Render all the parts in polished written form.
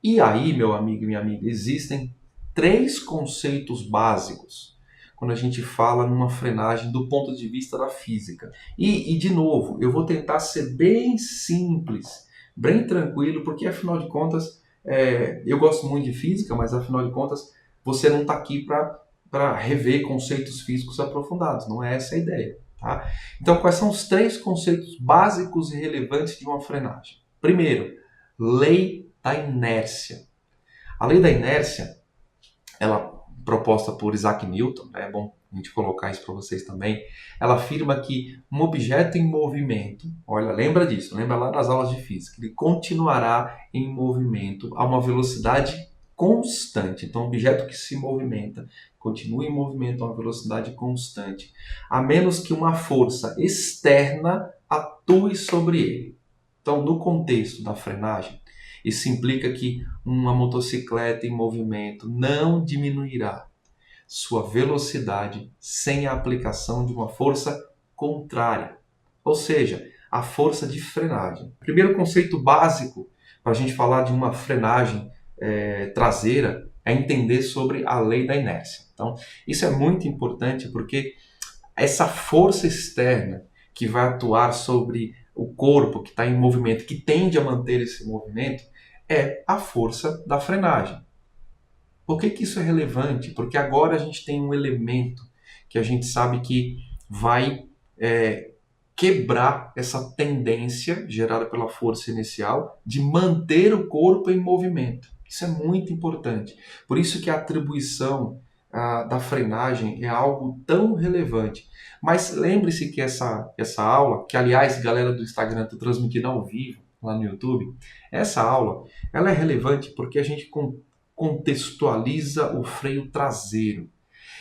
E aí, meu amigo e minha amiga, existem três conceitos básicos quando a gente fala numa frenagem do ponto de vista da física. De novo, eu vou tentar ser bem simples, bem tranquilo, porque afinal de contas, eu gosto muito de física, mas afinal de contas, você não está aqui para rever conceitos físicos aprofundados, não é essa a ideia. Tá? Então, quais são os três conceitos básicos e relevantes de uma frenagem? Primeiro, lei da inércia. A lei da inércia, ela proposta por Isaac Newton, é bom a gente colocar isso para vocês também, ela afirma que um objeto em movimento, olha, lembra disso, lembra lá das aulas de física, ele continuará em movimento a uma velocidade constante. Então, um objeto que se movimenta, continua em movimento a uma velocidade constante, a menos que uma força externa atue sobre ele. Então, no contexto da frenagem, isso implica que uma motocicleta em movimento não diminuirá sua velocidade sem a aplicação de uma força contrária, ou seja, a força de frenagem. Primeiro conceito básico para a gente falar de uma frenagem traseira é entender sobre a lei da inércia. Então, isso é muito importante porque essa força externa que vai atuar sobre o corpo que está em movimento, que tende a manter esse movimento, é a força da frenagem. Por que isso é relevante? Porque agora a gente tem um elemento que a gente sabe que vai quebrar essa tendência gerada pela força inicial de manter o corpo em movimento. Isso é muito importante. Por isso que a atribuição da frenagem é algo tão relevante. Mas lembre-se que essa aula, que aliás, galera do Instagram, estou transmitindo ao vivo lá no YouTube, essa aula ela é relevante porque a gente contextualiza o freio traseiro.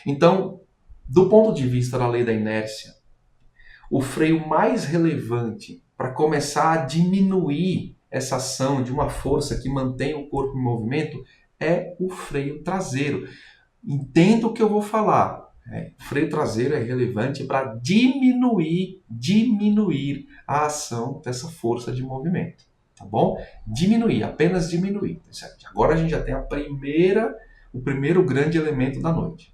Então, do ponto de vista da lei da inércia, o freio mais relevante para começar a diminuir essa ação de uma força que mantém o corpo em movimento é o freio traseiro. Entenda o que eu vou falar. O freio traseiro é relevante para diminuir a ação dessa força de movimento. Tá bom? Diminuir, apenas diminuir. Certo? Agora a gente já tem o primeiro grande elemento da noite.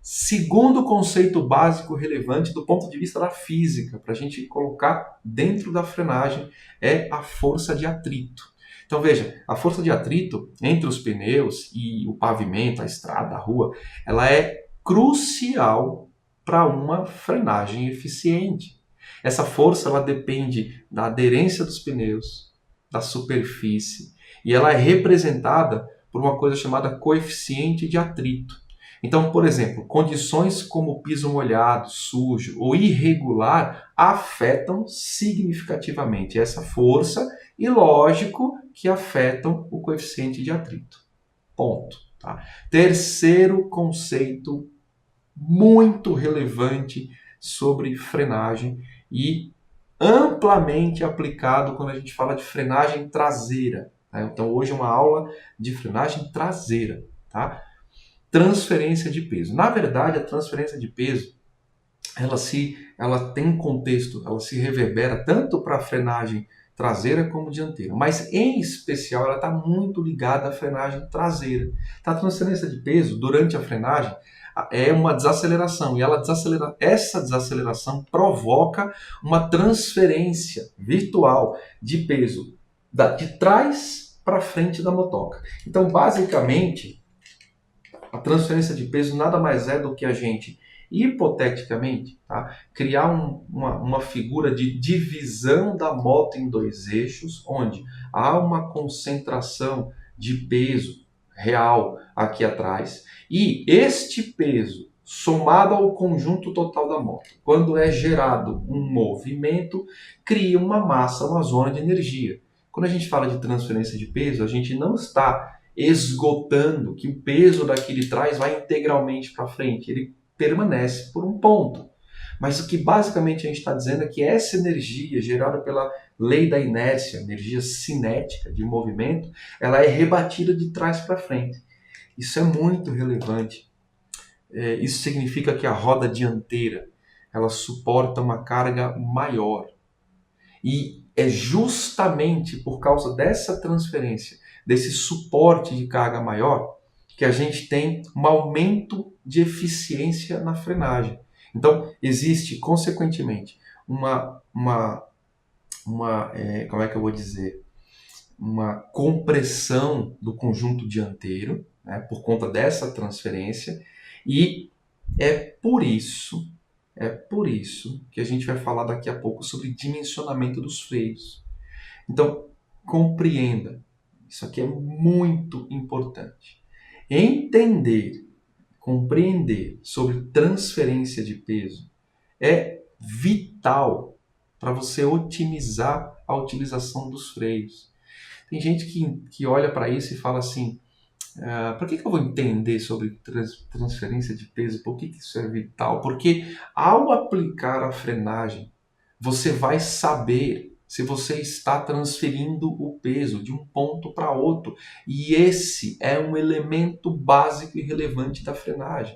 Segundo conceito básico relevante do ponto de vista da física, para a gente colocar dentro da frenagem, é a força de atrito. Então veja, a força de atrito entre os pneus e o pavimento, a estrada, a rua, ela é crucial para uma frenagem eficiente. Essa força ela depende da aderência dos pneus, da superfície, e ela é representada por uma coisa chamada coeficiente de atrito. Então, por exemplo, condições como piso molhado, sujo ou irregular afetam significativamente essa força e, lógico, que afetam o coeficiente de atrito. Ponto. Tá? Terceiro conceito muito relevante sobre frenagem e amplamente aplicado quando a gente fala de frenagem traseira. Tá? Então, hoje é uma aula de frenagem traseira. Tá? Transferência de peso. Na verdade, a transferência de peso, ela tem contexto, ela se reverbera tanto para a frenagem traseira como dianteira, mas em especial ela está muito ligada à frenagem traseira. Tá? A transferência de peso durante a frenagem é uma desaceleração e essa desaceleração provoca uma transferência virtual de peso de trás para frente da motoca. Então, basicamente, a transferência de peso nada mais é do que a gente, hipoteticamente, criar uma figura de divisão da moto em dois eixos, onde há uma concentração de peso real aqui atrás, e este peso, somado ao conjunto total da moto, quando é gerado um movimento, cria uma massa, uma zona de energia. Quando a gente fala de transferência de peso, a gente não está esgotando que o peso daqui de trás vai integralmente para frente, ele permanece por um ponto. Mas o que basicamente a gente está dizendo é que essa energia gerada pela lei da inércia, energia cinética de movimento, ela é rebatida de trás para frente. Isso é muito relevante. Isso significa que a roda dianteira ela suporta uma carga maior. E é justamente por causa dessa transferência desse suporte de carga maior, que a gente tem um aumento de eficiência na frenagem. Então, existe, consequentemente, como é que eu vou dizer? Uma compressão do conjunto dianteiro, né, por conta dessa transferência, e é por isso, é por isso que a gente vai falar daqui a pouco sobre dimensionamento dos freios. Então, compreenda, isso aqui é muito importante. Entender, compreender sobre transferência de peso é vital para você otimizar a utilização dos freios. Tem gente que olha para isso e fala assim, por que eu vou entender sobre transferência de peso? Por que isso é vital? Porque ao aplicar a frenagem, você vai saber se você está transferindo o peso de um ponto para outro. E esse é um elemento básico e relevante da frenagem.